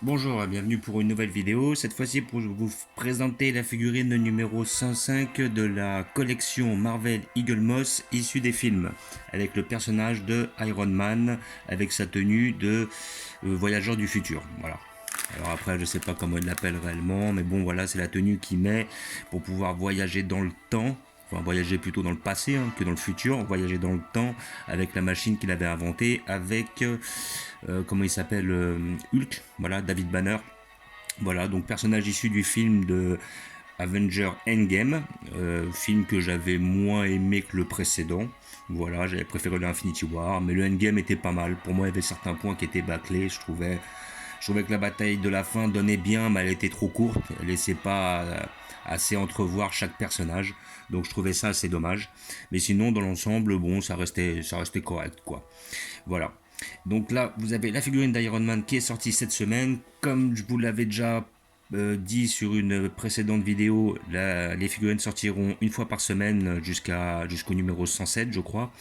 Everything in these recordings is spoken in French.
Bonjour et bienvenue pour une nouvelle vidéo, cette fois-ci pour vous présenter la figurine numéro 105 de la collection Marvel Eagle Moss issue des films, avec le personnage de Iron Man, avec sa tenue de voyageur du futur, voilà. Alors après je sais pas comment il l'appelle réellement, mais bon voilà c'est la tenue qu'il met pour pouvoir voyager dans le temps, enfin voyager plutôt dans le passé que dans le futur, voyager dans le temps avec la machine qu'il avait inventée, avec comment il s'appelle, Hulk, voilà, David Banner. Voilà, donc personnage issu du film de Avenger Endgame, film que j'avais moins aimé que le précédent. Voilà, j'avais préféré le Infinity War, mais le Endgame était pas mal. Pour moi, il y avait certains points qui étaient bâclés. Je trouvais que la bataille de la fin donnait bien, mais elle était trop courte. Elle laissait pas assez entrevoir chaque personnage. Donc je trouvais ça assez dommage. Mais sinon, dans l'ensemble, bon, ça restait correct, quoi. Voilà. Donc là, vous avez la figurine d'Iron Man qui est sortie cette semaine. Comme je vous l'avais déjà dit sur une précédente vidéo, les figurines sortiront une fois par semaine jusqu'au numéro 107, je crois.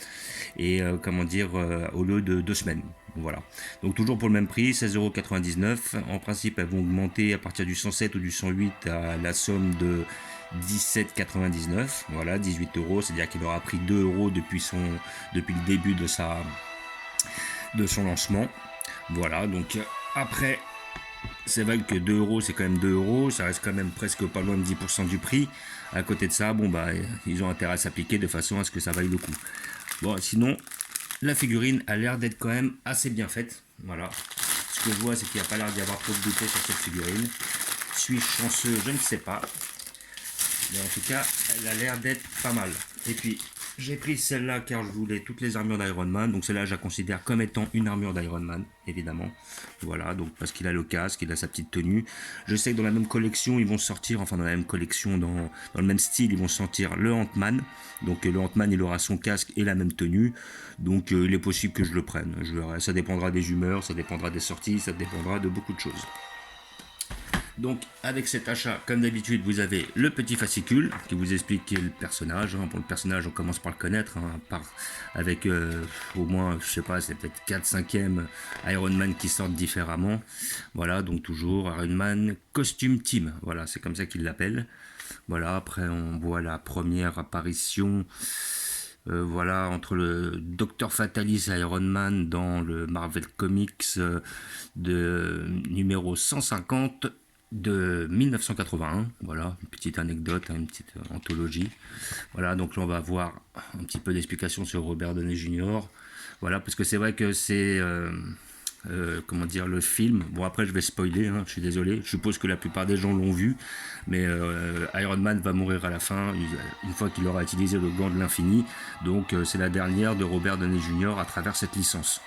Et comment dire, au lieu de 2 semaines. Voilà. Donc toujours pour le même prix, 16,99 €. En principe, elles vont augmenter à partir du 107 ou du 108 à la somme de 17,99 €. Voilà, 18 €. C'est-à-dire qu'il aura pris 2 € depuis le début de son lancement. Voilà, donc après, c'est vrai que 2 € c'est quand même 2 €, ça reste quand même presque pas loin de 10% du prix. À côté de ça, bon bah ils ont intérêt à s'appliquer de façon à ce que ça vaille le coup. Bon, sinon, la figurine a l'air d'être quand même assez bien faite. Voilà. Ce que je vois, c'est qu'il n'y a pas l'air d'y avoir trop de beauté sur cette figurine. Suis-je chanceux? Je ne sais pas. Mais en tout cas, elle a l'air d'être pas mal. Et puis, j'ai pris celle-là car je voulais toutes les armures d'Iron Man. Donc celle-là, je la considère comme étant une armure d'Iron Man, évidemment. Voilà, donc parce qu'il a le casque, il a sa petite tenue. Je sais que dans la même collection, ils vont sortir, enfin dans la même collection, dans le même style, ils vont sortir le Ant-Man. Donc le Ant-Man, il aura son casque et la même tenue. Donc il est possible que je le prenne. Je verrai. Ça dépendra des humeurs, ça dépendra des sorties, ça dépendra de beaucoup de choses. Donc avec cet achat, comme d'habitude, vous avez le petit fascicule qui vous explique le personnage. Pour le personnage, on commence par le connaître, avec au moins, je sais pas, c'est peut-être 4/5e Iron Man qui sortent différemment. Voilà, donc toujours Iron Man Costume Team. Voilà, c'est comme ça qu'il l'appelle. Voilà, après on voit la première apparition. Voilà, entre le Docteur Fatalis et Iron Man dans le Marvel Comics de numéro 150 de 1981. Voilà, une petite anecdote, une petite anthologie. Voilà, donc là on va avoir un petit peu d'explication sur Robert Downey Jr. Voilà, parce que c'est vrai que c'est comment dire, le film. Bon, après je vais spoiler, je suis désolé. Je suppose que la plupart des gens l'ont vu, mais Iron Man va mourir à la fin une fois qu'il aura utilisé le gant de l'infini. Donc c'est la dernière de Robert Downey Jr. à travers cette licence.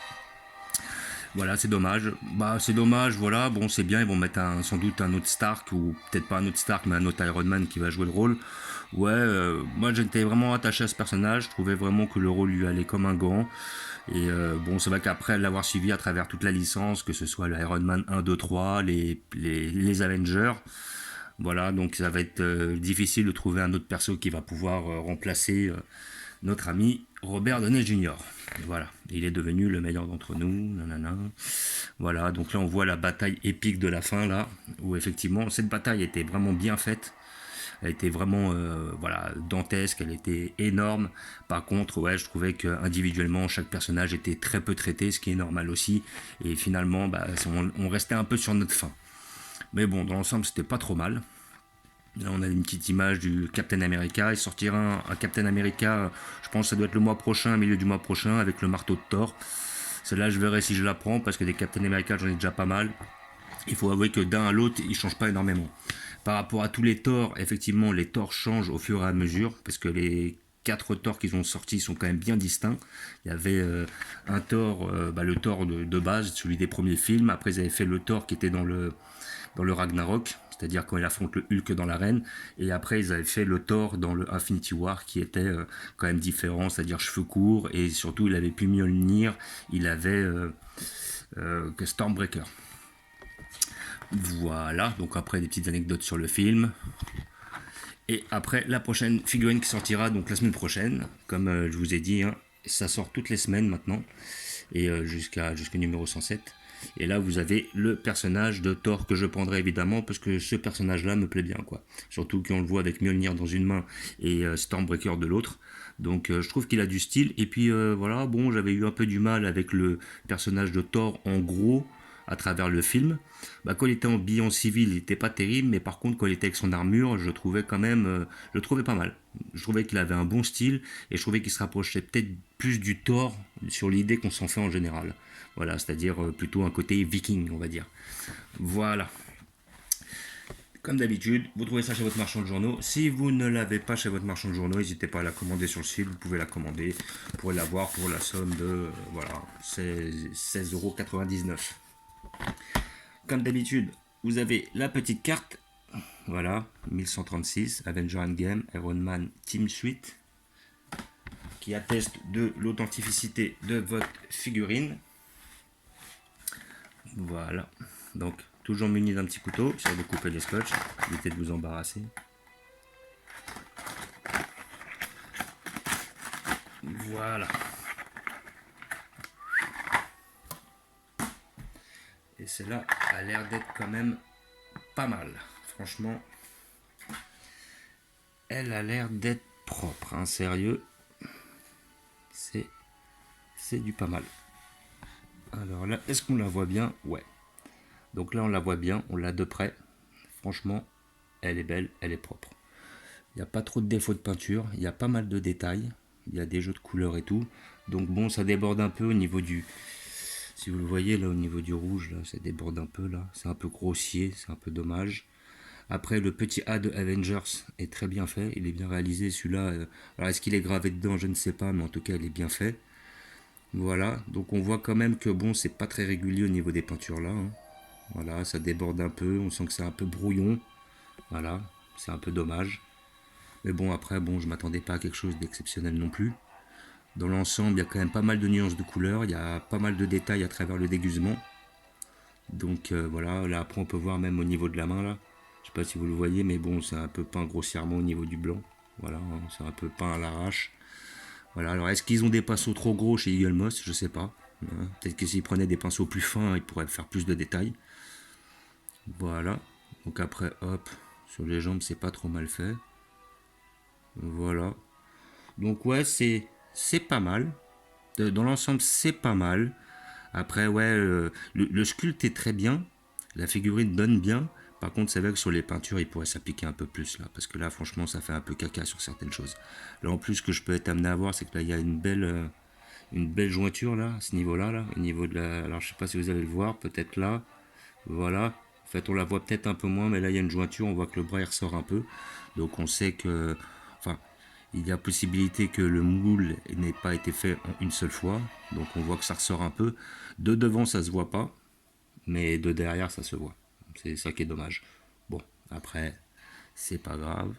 Voilà, c'est dommage. Bah, c'est dommage, voilà. Bon, c'est bien, ils vont mettre sans doute un autre Stark, ou peut-être pas un autre Stark, mais un autre Iron Man qui va jouer le rôle. Ouais, moi j'étais vraiment attaché à ce personnage. Je trouvais vraiment que le rôle lui allait comme un gant. Et bon, c'est vrai qu'après l'avoir suivi à travers toute la licence, que ce soit le Iron Man 1, 2, 3, les Avengers, voilà, donc ça va être difficile de trouver un autre perso qui va pouvoir remplacer notre ami Robert Downey Jr. Voilà, il est devenu le meilleur d'entre nous. Nanana. Voilà, donc là on voit la bataille épique de la fin, là, où effectivement cette bataille était vraiment bien faite. Elle était vraiment voilà, dantesque, elle était énorme. Par contre, ouais, je trouvais qu'individuellement, chaque personnage était très peu traité, ce qui est normal aussi. Et finalement, bah, on restait un peu sur notre faim. Mais bon, dans l'ensemble, c'était pas trop mal. Là, on a une petite image du Captain America. Il sortira un Captain America, je pense que ça doit être le mois prochain, milieu du mois prochain, avec le marteau de Thor. Celle-là, je verrai si je la prends, parce que des Captain America, j'en ai déjà pas mal. Il faut avouer que d'un à l'autre, ils ne changent pas énormément. Par rapport à tous les Thors, effectivement, les Thors changent au fur et à mesure, parce que les 4 Thors qu'ils ont sortis sont quand même bien distincts. Il y avait un Thor, le Thor de base, celui des premiers films. Après, ils avaient fait le Thor qui était dans le Ragnarok, c'est-à-dire quand il affronte le Hulk dans l'arène. Et après, ils avaient fait le Thor dans le Infinity War, qui était quand même différent, c'est-à-dire cheveux courts, et surtout, il avait pu Mjolnir, il avait Stormbreaker. Voilà, donc après des petites anecdotes sur le film. Et après, la prochaine figurine qui sortira donc la semaine prochaine, comme je vous ai dit, ça sort toutes les semaines maintenant, et jusqu'au numéro 107. Et là, vous avez le personnage de Thor que je prendrai évidemment parce que ce personnage-là me plaît bien, quoi. Surtout qu'on le voit avec Mjolnir dans une main et Stormbreaker de l'autre. Donc je trouve qu'il a du style. Et puis voilà, bon, j'avais eu un peu du mal avec le personnage de Thor en gros à travers le film. Bah, quand il était en bilan civil, il était pas terrible, mais par contre, quand il était avec son armure, je trouvais quand même, je le trouvais pas mal. Je trouvais qu'il avait un bon style et je trouvais qu'il se rapprochait peut-être plus du Thor sur l'idée qu'on s'en fait en général. Voilà, c'est-à-dire plutôt un côté viking, on va dire. Voilà. Comme d'habitude, vous trouvez ça chez votre marchand de journaux. Si vous ne l'avez pas chez votre marchand de journaux, n'hésitez pas à la commander sur le site. Vous pouvez la commander. Vous pourrez l'avoir pour la somme de voilà, 16,99 €. Comme d'habitude, vous avez la petite carte. Voilà, 1136, Avenger Endgame, Iron Man Team Suite, qui atteste de l'authenticité de votre figurine. Voilà, donc toujours muni d'un petit couteau, si vous coupez les scotch, évitez de vous embarrasser. Voilà. Et celle-là a l'air d'être quand même pas mal. Franchement, elle a l'air d'être propre, hein, sérieux. C'est du pas mal. Alors là, est-ce qu'on la voit bien? Ouais. Donc là, on la voit bien, on l'a de près. Franchement, elle est belle, elle est propre. Il n'y a pas trop de défauts de peinture, il y a pas mal de détails. Il y a des jeux de couleurs et tout. Donc bon, ça déborde un peu au niveau du... Si vous le voyez là, au niveau du rouge, là, ça déborde un peu là. C'est un peu grossier, c'est un peu dommage. Après, le petit A de Avengers est très bien fait. Il est bien réalisé, celui-là. Alors, est-ce qu'il est gravé dedans? Je ne sais pas, mais en tout cas, il est bien fait. Voilà, donc on voit quand même que bon, c'est pas très régulier au niveau des peintures là, hein. Voilà, ça déborde un peu, on sent que c'est un peu brouillon. Voilà, c'est un peu dommage. Mais bon, après, bon, je m'attendais pas à quelque chose d'exceptionnel non plus. Dans l'ensemble, il y a quand même pas mal de nuances de couleurs, il y a pas mal de détails à travers le dégusement. Donc voilà, là après on peut voir même au niveau de la main là. Je sais pas si vous le voyez, mais bon, c'est un peu peint grossièrement au niveau du blanc. Voilà, hein, c'est un peu peint à l'arrache. Voilà, alors est-ce qu'ils ont des pinceaux trop gros chez Eagle Moss? Je sais pas. Hein, peut-être que s'ils prenaient des pinceaux plus fins, ils pourraient faire plus de détails. Voilà. Donc après, hop, sur les jambes, c'est pas trop mal fait. Voilà. Donc ouais, c'est pas mal. Dans l'ensemble, c'est pas mal. Après, ouais, le sculpte est très bien. La figurine donne bien. Par contre, c'est vrai que sur les peintures, il pourrait s'appliquer un peu plus là. Parce que là, franchement, ça fait un peu caca sur certaines choses. Là, en plus, ce que je peux être amené à voir, c'est que là, il y a une belle jointure là, à ce niveau-là. Là, au niveau de la... Alors, je sais pas si vous allez le voir, peut-être là. Voilà. En fait, on la voit peut-être un peu moins, mais là, il y a une jointure. On voit que le bras il ressort un peu. Donc, on sait que. Enfin, il y a possibilité que le moule n'ait pas été fait en une seule fois. Donc, on voit que ça ressort un peu. De devant, ça se voit pas. Mais de derrière, ça se voit. C'est ça qui est dommage. Bon, après, c'est pas grave.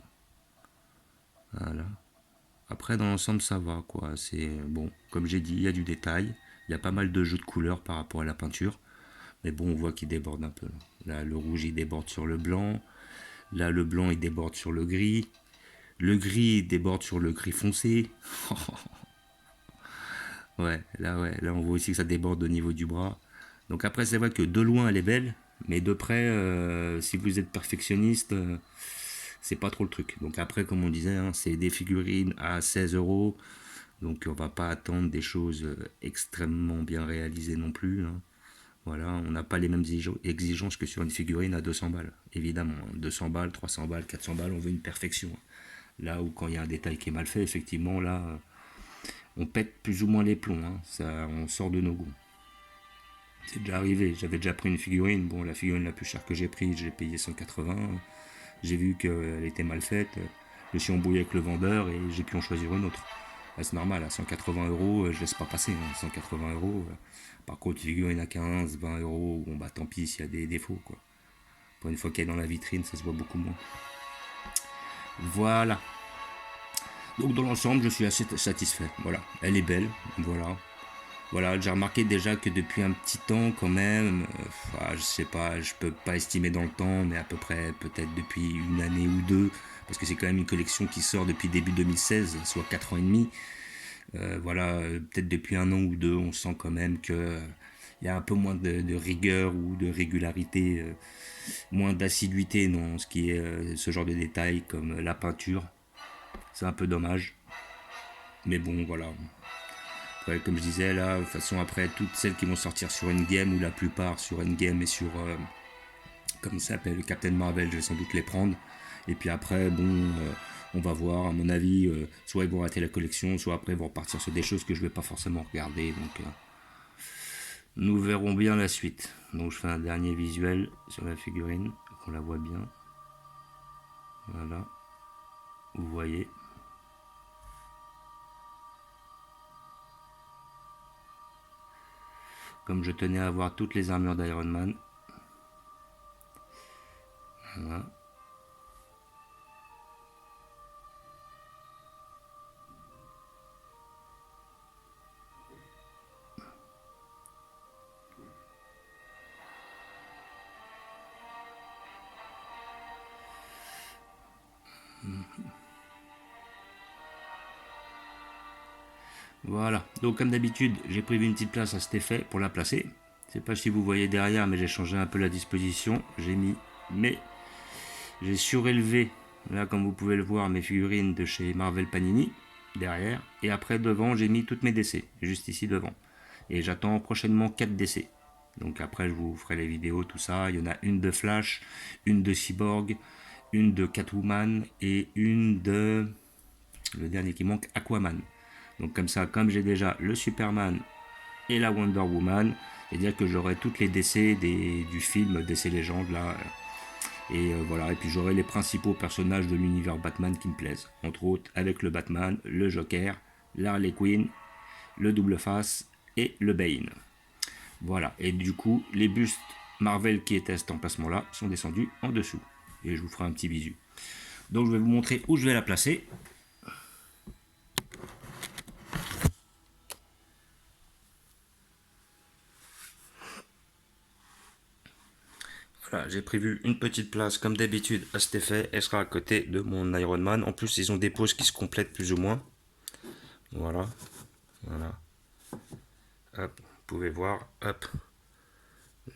Voilà. Après, dans l'ensemble, ça va, quoi. C'est bon, comme j'ai dit, il y a du détail. Il y a pas mal de jeux de couleurs par rapport à la peinture. Mais bon, on voit qu'il déborde un peu. Là, le rouge, il déborde sur le blanc. Là, le blanc, il déborde sur le gris. Le gris, il déborde sur le gris foncé. Ouais, là, on voit aussi que ça déborde au niveau du bras. Donc après, c'est vrai que de loin, elle est belle. Mais de près, si vous êtes perfectionniste, c'est pas trop le truc. Donc après, comme on disait, hein, c'est des figurines à 16 €. Donc on va pas attendre des choses extrêmement bien réalisées non plus, hein. Voilà, on n'a pas les mêmes exigences que sur une figurine à 200 balles. Évidemment, 200 balles, 300 balles, 400 balles, on veut une perfection. Là où quand il y a un détail qui est mal fait, effectivement, là, on pète plus ou moins les plombs, hein. Ça, on sort de nos goûts. C'est déjà arrivé, j'avais déjà pris une figurine. Bon, la figurine la plus chère que j'ai prise, j'ai payé 180. J'ai vu qu'elle était mal faite. Je me suis embrouillé avec le vendeur et j'ai pu en choisir une autre. Là, c'est normal, à 180 €, je laisse pas passer, hein. 180 €. Par contre, une figurine à 15, 20 €, bon bah tant pis s'il y a des défauts, quoi. Pour une fois qu'elle est dans la vitrine, ça se voit beaucoup moins. Voilà. Donc dans l'ensemble, je suis assez satisfait. Voilà, elle est belle. Voilà. Voilà, j'ai remarqué déjà que depuis un petit temps quand même, je sais pas, je peux pas estimer dans le temps, mais à peu près peut-être depuis une année ou deux, parce que c'est quand même une collection qui sort depuis début 2016, soit 4 ans et demi. Voilà, peut-être depuis un an ou deux, on sent quand même que il y a un peu moins de rigueur ou de régularité, moins d'assiduité dans ce qui est ce genre de détails comme la peinture. C'est un peu dommage. Mais bon, voilà. Après, comme je disais, là, de toute façon, après, toutes celles qui vont sortir sur Endgame, ou la plupart sur Endgame et sur, comme ça s'appelle, Captain Marvel, je vais sans doute les prendre. Et puis après, bon, on va voir, à mon avis, soit ils vont rater la collection, soit après ils vont repartir sur des choses que je vais pas forcément regarder. Donc, nous verrons bien la suite. Donc, je fais un dernier visuel sur la figurine, qu'on la voit bien. Voilà, vous voyez. Comme je tenais à voir toutes les armures d'Iron Man. Voilà. Voilà, donc comme d'habitude, j'ai prévu une petite place à cet effet pour la placer. Je sais pas si vous voyez derrière, mais j'ai changé un peu la disposition. J'ai surélevé, là comme vous pouvez le voir, mes figurines de chez Marvel Panini, derrière. Et après, devant, j'ai mis toutes mes DC, juste ici devant. Et j'attends prochainement 4 DC. Donc après, je vous ferai les vidéos, tout ça. Il y en a une de Flash, une de Cyborg, une de Catwoman et une de... Le dernier qui manque, Aquaman. Donc comme ça, comme j'ai déjà le Superman et la Wonder Woman, c'est-à-dire que j'aurai toutes les DC du film DC Légende là. Et voilà, et puis j'aurai les principaux personnages de l'univers Batman qui me plaisent. Entre autres, avec le Batman, le Joker, l'Harley Quinn, le Double Face et le Bane. Voilà, et du coup, les bustes Marvel qui étaient à cet emplacement-là sont descendus en dessous. Et je vous ferai un petit visu. Donc je vais vous montrer où je vais la placer. Voilà, j'ai prévu une petite place comme d'habitude à cet effet. Elle sera à côté de mon Iron Man. En plus, ils ont des poses qui se complètent plus ou moins. Voilà, voilà. Hop, vous pouvez voir. Hop,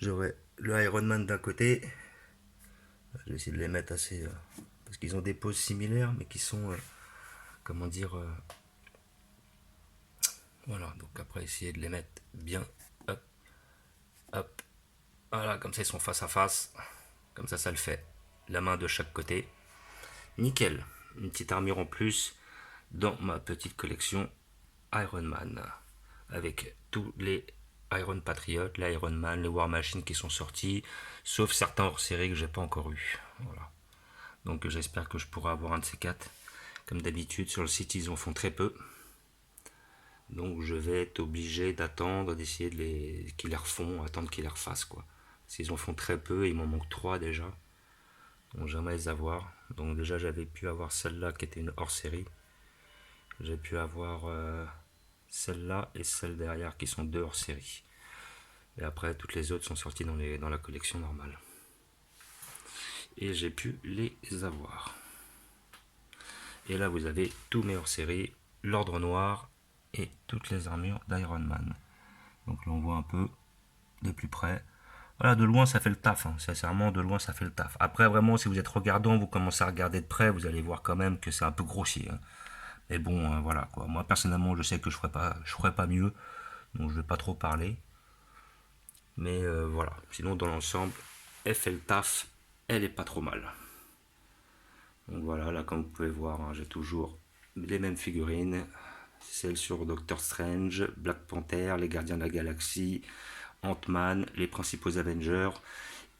j'aurai le Iron Man d'un côté. Je vais essayer de les mettre assez, parce qu'ils ont des poses similaires, mais qui sont, comment dire, voilà. Donc après, essayer de les mettre bien. Hop, hop. Voilà, comme ça ils sont face à face. Comme ça le fait. La main de chaque côté. Nickel. Une petite armure en plus dans ma petite collection Iron Man. Avec tous les Iron Patriot, l'Iron Man, les War Machine qui sont sortis, sauf certains hors série que j'ai pas encore eu. Voilà. Donc j'espère que je pourrai avoir un de ces quatre. Comme d'habitude, sur le site, ils en font très peu. Donc je vais être obligé d'attendre, d'essayer qu'ils les refont, attendre qu'ils les refassent, quoi. S'ils en font très peu, il m'en manque 3 déjà. Donc jamais les avoir. Donc déjà j'avais pu avoir celle-là qui était une hors série. J'ai pu avoir celle-là et celle derrière qui sont 2 hors série. Et après toutes les autres sont sorties dans la collection normale. Et j'ai pu les avoir. Et là vous avez tous mes hors série, l'ordre noir et toutes les armures d'Iron Man. Donc là on voit un peu de plus près. Voilà, de loin ça fait le taf, hein. Sincèrement de loin ça fait le taf. Après vraiment si vous êtes regardant, vous commencez à regarder de près, vous allez voir quand même que c'est un peu grossier, hein. Mais bon, voilà quoi. Moi personnellement je sais que je ferais pas mieux, donc je vais pas trop parler. Mais voilà, sinon dans l'ensemble, elle fait le taf, elle est pas trop mal. Donc voilà, là comme vous pouvez voir, hein, j'ai toujours les mêmes figurines. Celles sur Doctor Strange, Black Panther, les Gardiens de la Galaxie, Ant-Man, les principaux Avengers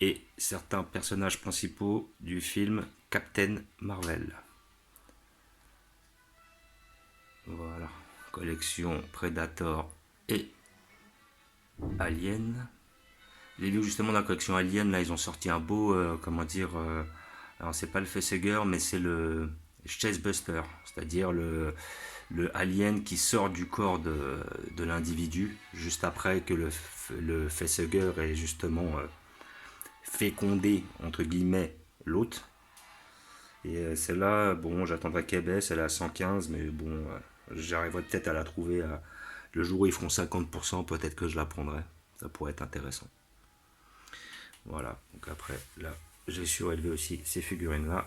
et certains personnages principaux du film Captain Marvel. Voilà, collection Predator et Alien. J'ai vu justement dans la collection Alien, là ils ont sorti un beau, comment dire, alors c'est pas le facehugger, mais c'est le Chasebuster, c'est-à-dire le alien qui sort du corps de l'individu juste après que le facehugger ait justement fécondé entre guillemets l'hôte. Et celle-là, bon, j'attendrai qu'elle baisse, elle est à 115, mais bon, j'arriverai peut-être à la trouver le jour où ils feront 50%, peut-être que je la prendrai. Ça pourrait être intéressant. Voilà, donc après, là, j'ai surélevé aussi ces figurines-là.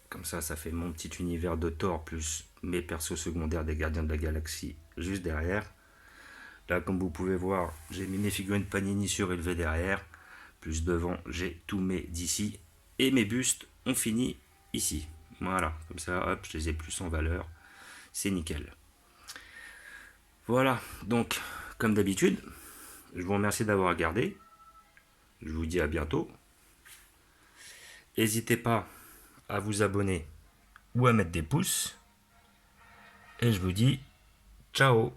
Comme ça fait mon petit univers de Thor plus mes persos secondaires des Gardiens de la Galaxie juste derrière. Là, comme vous pouvez voir, j'ai mis mes figurines Panini surélevées derrière. Plus devant, j'ai tous mes d'ici. Et mes bustes ont fini ici. Voilà, comme ça, hop, je les ai plus en valeur. C'est nickel. Voilà, donc, comme d'habitude, je vous remercie d'avoir regardé. Je vous dis à bientôt. N'hésitez pas à vous abonner ou à mettre des pouces. Et je vous dis ciao.